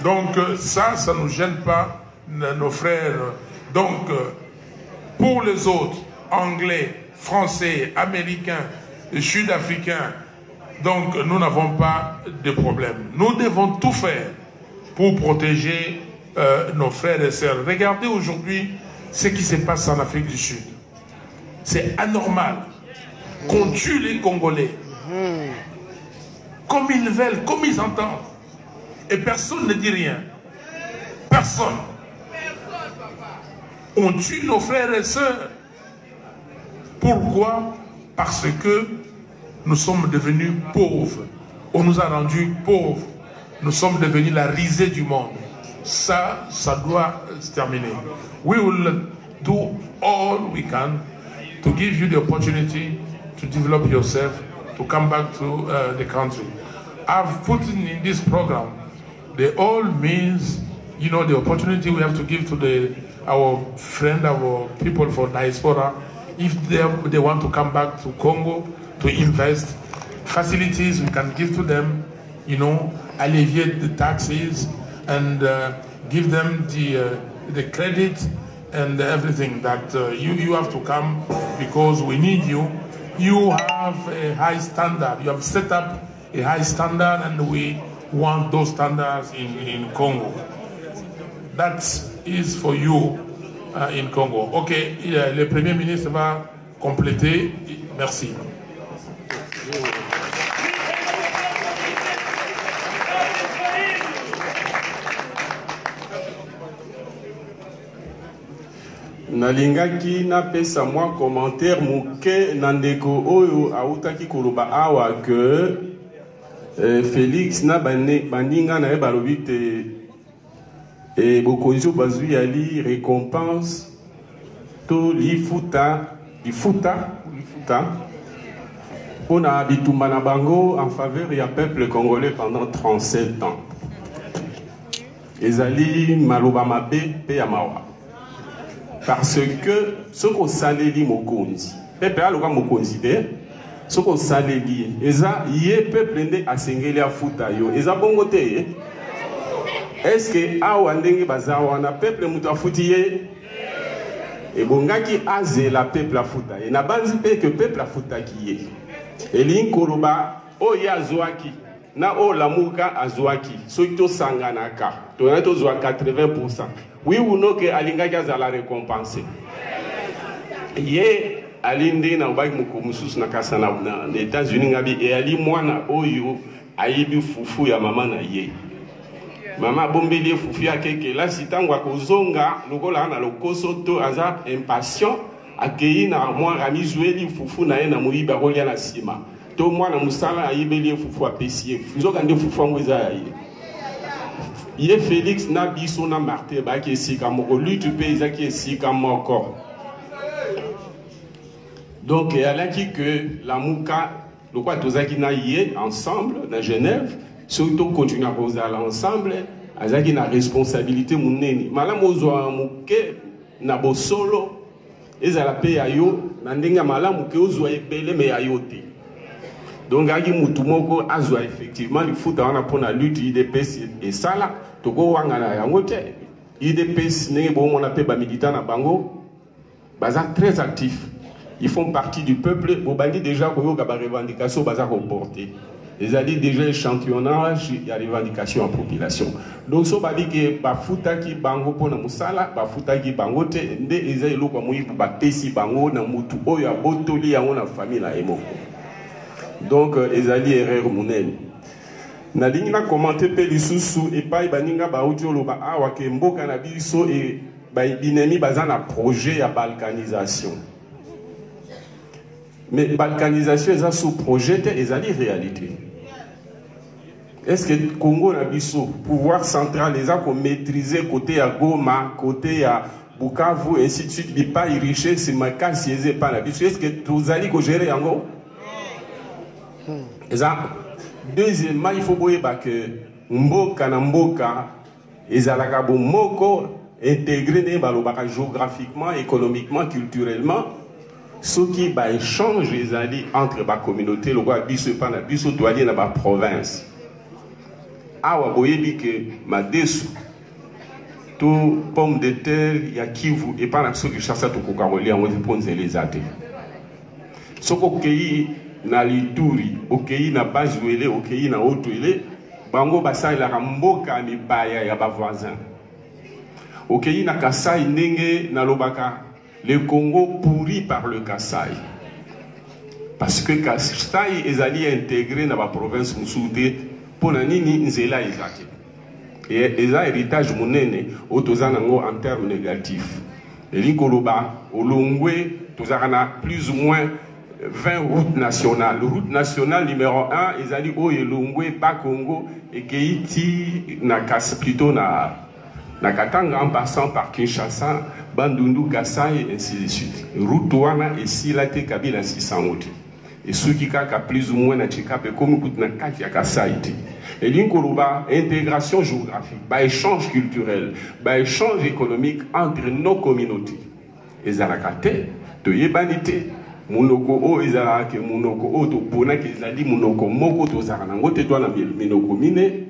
Donc ça ne nous gêne pas, nos frères. Donc pour les autres, anglais, français, américains, sud-africains, donc nous n'avons pas de problème. Nous devons tout faire pour protéger nos frères et sœurs. Regardez aujourd'hui ce qui se passe en Afrique du Sud. C'est anormal qu'on tue les Congolais comme ils veulent, comme ils entendent. Et personne ne dit rien. Personne. On tue nos frères et sœurs. Pourquoi? Parce que nous sommes devenus pauvres. On nous a rendus pauvres. Nous sommes devenus la risée du monde. Ça doit se terminer. We will do all we can to give you the opportunity to develop yourself, to come back to the country. I've put in this program the all means, you know, the opportunity we have to give to our friend, our people for diaspora, if they want to come back to Congo to invest, facilities we can give to them, you know, alleviate the taxes and give them the credit and everything that you have to come because we need you. You have a high standard. You have set up a high standard and we want those standards in Congo. That is for you in Congo. Ok, le Premier ministre va compléter. Merci. nalingaki napesa mwa commentaire moke na ndeko oyo autaki koloba awa que Félix na baninga na ye balobi te bokonzi oyo bazwi yali récompense to lifuta mpona bitumba na bango en faveur ya peuple congolais pendant 37 ans. Ezali maloba mabe pe ya mawa. Parce que ce qu'on saleli mokonzi, peuple aloka mokonzi te, ce qu'on saleli, eza ye peuple nde asengeli afuta yo, eza bongo te. Est-ce que awa ndenge baza wana peuple mutu afuti ye? Ebongaki azela peuple afuta ye, na banzi pe que peuple afutaki ye. Elin koloba oyo azwaki na o lamuka azwaki, soki to sanganaka, to na to zwa 80%. Oui ou non que alingaki azala récompensé. Ye alinde na ubaki mukomususu na kasa na États-Unis ngabi e ali mwana oyo ayibi fufu ya mama na ye. Mama bombeli fufu ya keke la sitangwa kozonga lokola na lokoso to aza impatient akei na mwa ramizweli fufu na ye na moyiba kolia na sima. To mwana musala ayibeli fufu apesi nzoka nde fufu ngo eza ya ye. Ye Félix na biso na Martin ba ki esika moko lutte pe ezaki esika moko. Donc alaki que la muka le quoi tozaki na ye ensemble na Genève surtout continuer à kozala ensemble azaki na responsabilité munene malamu ozwa muke na bosolo ezala pe ayo na ndenga malamu ke ozwa ebele me ayo te. Donc agi mutu moko azwa effectivement il faut dans la lutte IDPS et ça là toko wangana yango te IDPS ne bo mona pe ba militant na bango baza très actifs, ils font partie du peuple bobandi déjà ko yoka ba revendication baza ko porter les alliés déjà échantillonnage il y a revendication en population donc so babi ke ba futaki bango pona musala ba futaki bango te nde eza eloko moyibu ba pesi bango na mutu oyo abotoli yango na famille na emoko. Donc, ezali erreur monene. na lingi na commenter pe lisusu epai baninga bauti oloba awa ke mboka na biso e binemi baza na projet ya balkanisation. Mais balkanisation eza sous projet te ezali réalité. Est-ce que Congo na biso pouvoir central eza ko maîtriser côté ya Goma, côté ya Bukavu ainsi de suite bipa richesse makasi eze pa na biso. Est-ce que tozali ko gérer yango? Eza deuxièmement il faut boyeba que mboka na mboka ezalaka bo moko intégré ne balobaka géographiquement, économiquement, culturellement. Ce qui va échange entre les communautés, le roi biso pas na biso doit aller dans la province. Awa boyebi que madesu to pomme de terre ya Kivu et pas na so ki chassa to kokaroli en ponze les até. Soko kei na lituri, okei na bazuele, okei na otuele, bango basai la mboka mi baya ya ba voisin. Okei na Kasai ndenge na lobaka le Congo pourri par le Kassai. Parce que Kassai est allé intégré dans la province Moussoudé pour la nini nzela ezaki. Et les héritages monene autozanango en termes négatifs. Et l'Inkoloba, au Longwe, tozarana plus ou moins 20 routes nationales. Route nationale numéro 1, ils allaient au Longwe, pas Congo, et Keiti, plutôt na Katanga en passant par Kinshasa, Bandundu, Kassai, et ainsi de suite. Route Wana et Silate Kabila 600 routes. Et ceux qui ont plus ou moins na Tchikape, comme na Katia Kassai. Et l'inkoloba, intégration géographique, échange culturel, échange économique entre nos communautés. Et Zarakate, de Yebanite, Munoko o Ezarake, Munoko o to Pona Kezali, Munoko Moko to Zaranango, te doit na Minoko Mine.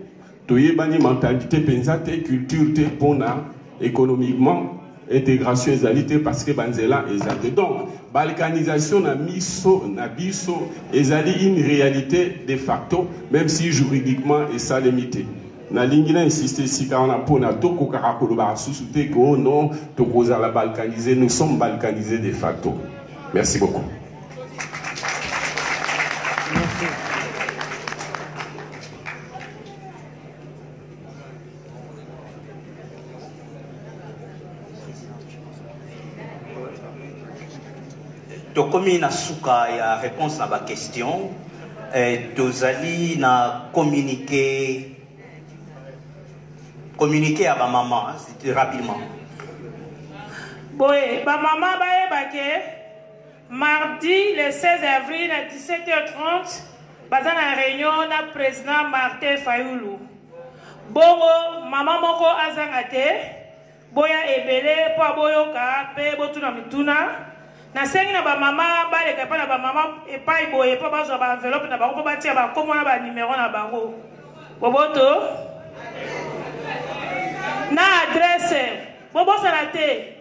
Toyebani mentalité pensate culture te pona économiquement intégration ezalité parce que banzela ezalité donc balkanisation na miso na biso ezali une réalité de facto même si juridiquement esa limité na lingina insister si ka on a pona toko karakolo ba susute ko non toko za la balkaniser nous sommes balkanisés de facto. Merci beaucoup. Merci. Tokomi na suka ya réponse à ma question, tozali na communiquer à ma maman, c'était rapidement. Boye, ma maman baye mardi le 16 avril à 17h30, baza na réunion na président Martin Fayulu. Bongo maman moko azangate, boya ebele po boyoka pe botuna mituna. Na sengi na ba mama ba le kapa na ba mama e pa iboye pa ba zo ba enveloppe na ba ko ba tia ba komo na ba numéro na bango boboto na adresse bobo salate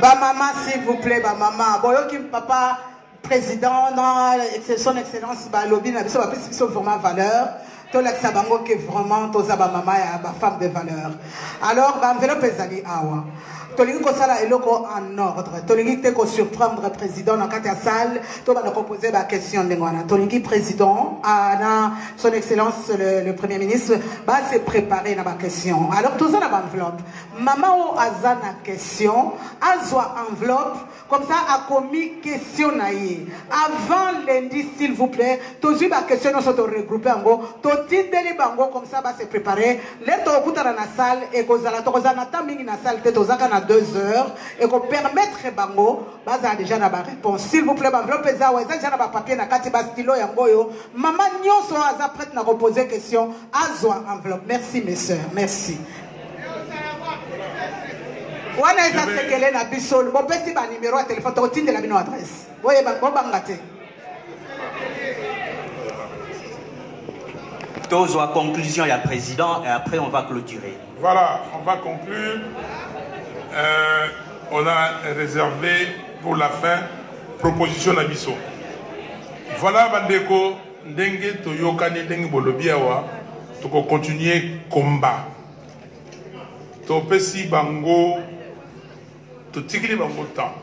ba mama s'il vous plaît ba mama boyoki papa président dans son excellence ba lobby na biso ba biso vraiment valeur. Tolakisa bango que vraiment toza ba mama ya ba femme de valeur. Alors ba enveloppe ezali awa. Tolingi ko sala eloko en ordre. Tolingi te ko surprendre président na kati ya salle, to ba poser ba question ndengwana. Tolingi président na son excellence le premier ministre ba se préparer na ba question. Alors toza na ba enveloppe. Mama o azana question, azwa enveloppe comme ça a commis question naïe. Avant lundi s'il vous plaît, tozu ba question no soto regrouper ngo, to tindeli bango comme ça ba se préparer. Les to kutana na salle et kozala to kozana tamingi na salle te tozaka na 2 heures et qu'on permettre bango baza déjà na ba réponse s'il vous plaît ba enveloppe za wa za na ba papier na kati ba stylo ya ngoyo maman nyonso aza prête na poser question azwa enveloppe. Merci mes sœurs, merci. Wana eza sekele na bisol bo pesi ba numéro de téléphone to tinde la bino adresse boye ba ko bangate Tozo à conclusion il y a président et après on va clôturer. Voilà, on va conclure. On a réservé pour la fin proposition d'Abisso. Voilà bandeko ndenge toyokani ndenge bolobiawa to continuer combat. To pesi bango to tikili bango temps.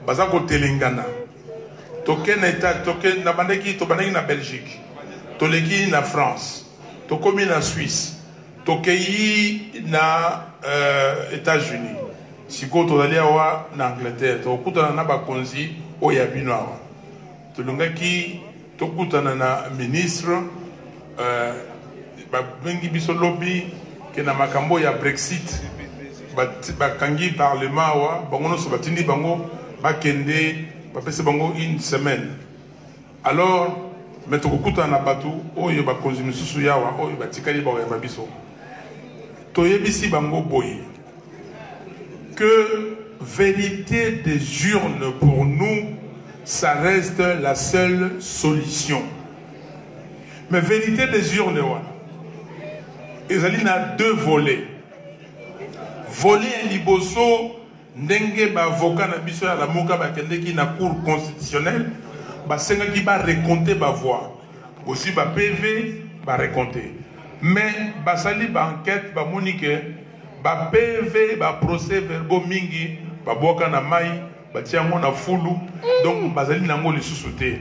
Baza ko telengana. toke na état toke na bandaki to bandaki na Belgique toleki na France tokomi na Suisse tokei na États-Unis siko tozali awa na Angleterre tokutana na bakonzi oyo ya bino awa tolongaki tokutana na ministre babengi biso lobi ke na makambo ya Brexit bakangi parlement awa bango nyonso batindi bango bakende bapesi bango une semaine. Alors mais tokokutana na bato oyo bakonzi misusu yawa oyo batikali bakoyamba biso toyebisi bango boye que vérité des urnes pour nous ça reste la seule solution. Mais vérité des urnes ezali na deux volets. Volet liboso ndenge ba avocat na biso ya la moka bakendeki na cour constitutionnelle basenga ki ba recompter ba voix aussi ba PV ba recompter mais basali ba enquête ba monique ba PV ba procès verbaux mingi ba boka na mai ba tiango na fulu donc bazali nango lisusu te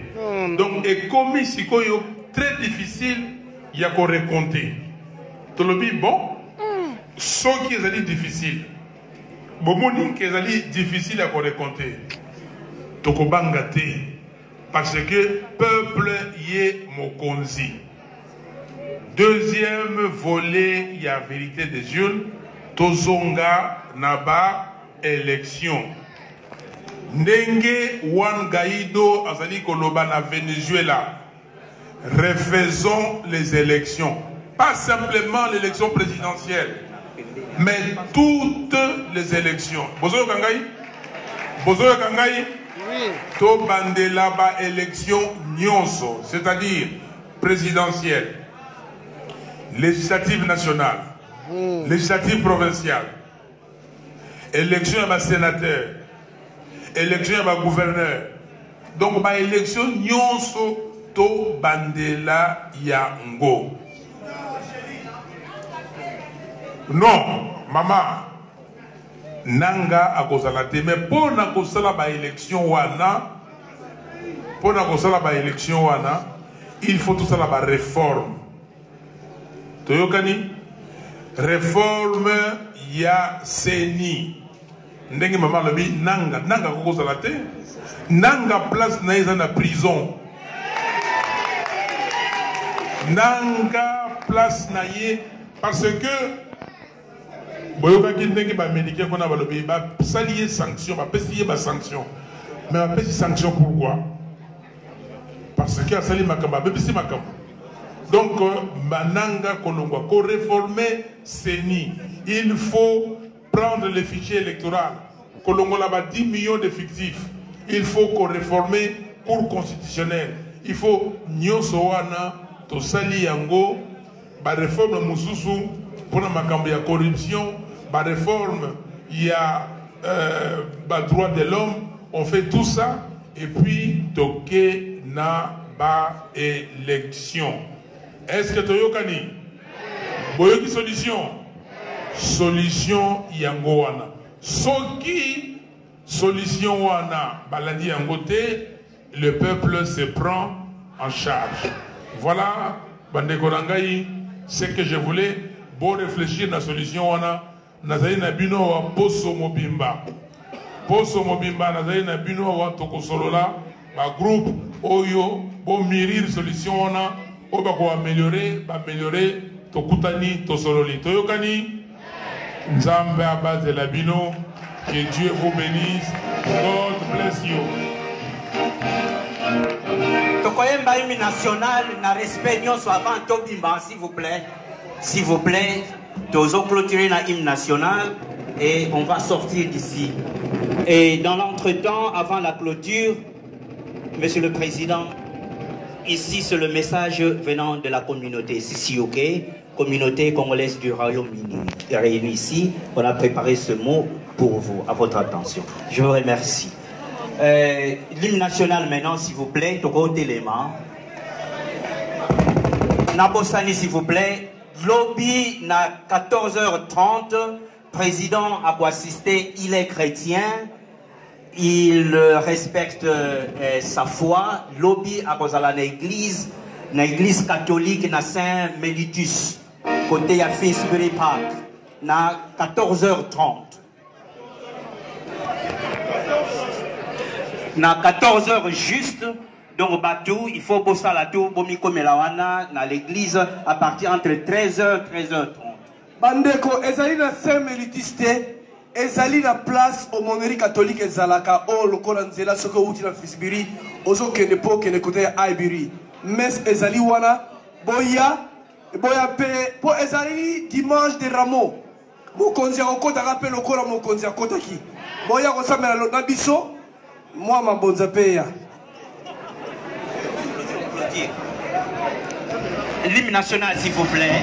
donc ekomi sikoyo très difficile ya ko recompter tolobi bon ce qui est difficile bomoni qui est difficile à recompter tokobanga te parce que peuple yé mokonzi. Deuxième volet il y a vérité des urnes tozonga naba élection ndenge Juan Guaido azali koloba na Venezuela refaisons les élections, pas simplement l'élection présidentielle mais toutes les élections. Bozoyo Kangai? Bozoyo Kangai? Oui. To bandela ba élection nyonso, c'est-à-dire présidentielle, législative nationale, législative provinciale, élection à ba sénateur, élection à ba gouverneur. Donc ba élection nyonso to bandela yango. Non, maman, nanga a kozala te, mais pour na kosala ba élection wana, il faut tout ça la ba réforme. Toyokani, réforme ya seni. Ndenge maman lobi nanga kozala te, nanga place na eza na prison. Nanga place na ye parce que boyokaki ndenge bamédicain kona balobi basali sanction bapesi ye sanction mais bapesi sanction pourquoi parce que asali makambo abebisi makambo donc mananga kolongwa ko réformer seni il faut prendre le fichier électoral kolongola ba 10 millions d'effectifs il faut qu'on réformer cour constitutionnelle il faut nyonso wana tosali yango ba réforme mususu pour la makambo ya corruption ba réforme il y a droit de l'homme on fait tout ça et puis toke na ba élection. Est-ce que toyokani boyoki solution yango wana soki solution wana balandi yango te le peuple se prend en charge. Voilà bandeko rangai ce que je voulais bon réfléchir na solution wana nazali na bino wa poso mobimba nazali na bino wa tokosolola ba groupe oyo bo mirir solution wana o ba ko améliorer tokutani tosololi toyokani nzambe abazela bino que Dieu vous bénisse. God bless you. Tokoyemba hymne national na respect nyonso avant tobimba s'il vous plaît tozo clôturer na hymne national et on va sortir d'ici. Et dans l'entretemps avant la clôture, Monsieur le Président, ici c'est le message venant de la communauté Sissi OK, communauté congolaise du Royaume-Uni réunie ici. On a préparé ce mot pour vous, à votre attention. Je vous remercie. L'hymne national maintenant, s'il vous plaît, Toko Téléma. Nabosani, s'il vous plaît. Lobby, na 14h30, président a assister, il est chrétien. il respecte sa foi. Lobby à cause de l'église catholique na Saint Mélitus côté à Finsbury Park na 14h30. Na 14h juste. Donc, bateau, il faut bosser la tour, bomiko melawana, dans l'église, à partir entre 13h et 13h30. Bandeko, ezali na Saint-Mélitiste, ezali na place au monnerie catholique ezalaka, o lokola nzela soko uti na Fisbiri, ozo kende po kende kote Aibiri. Mes ezali wana, boya pe, po ezali dimanche de Rameau. Mokonzi ya okota rappe lokola mokonzi ya kota ki. Boya kosamela na biso, moi ma bonza pe ya. L'hymne national, s'il vous plaît.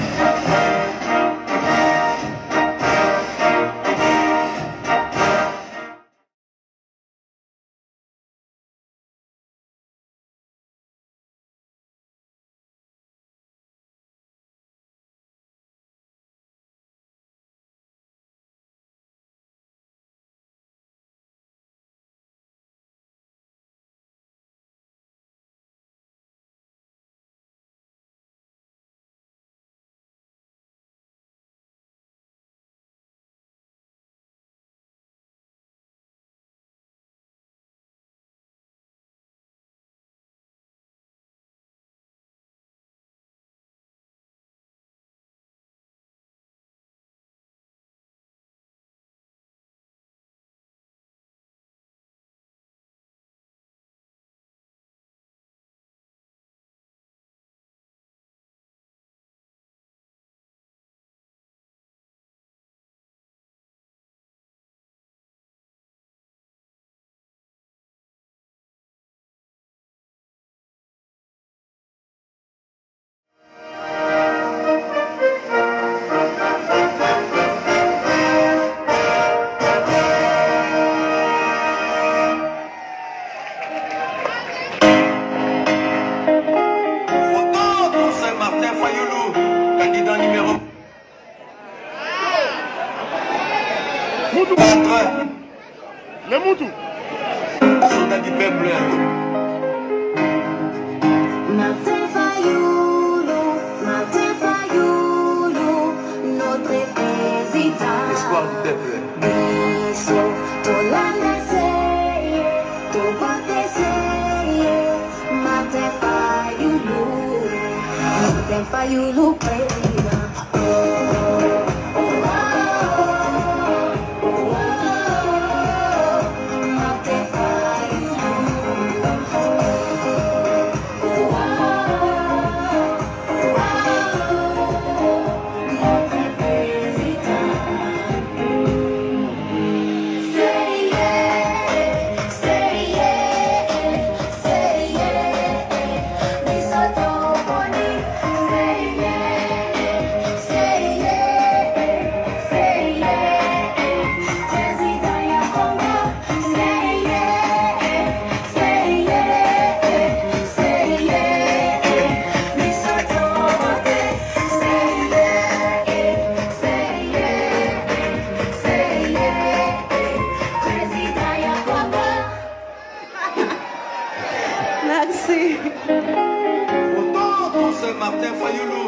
Le Moutou. Soldat du peuple. Martin Fayoulou, notre président. L'espoir du peuple. Biso, Tolanda Seye, Tokote Seye, Martin Fayoulou, président. Merci. Autant pour ce Martin Fayoulou,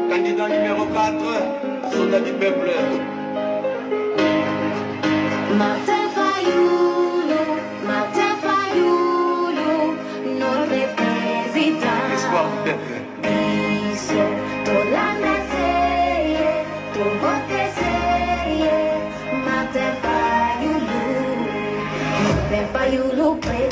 candidat numéro 4, soldat du peuple. Martin Fayoulou, notre président. L'espoir du peuple. Biso, Tolanda Seye, Tokote Seye, Martin Fayoulou, président.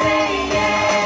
Say yeah.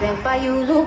Martin Fayulu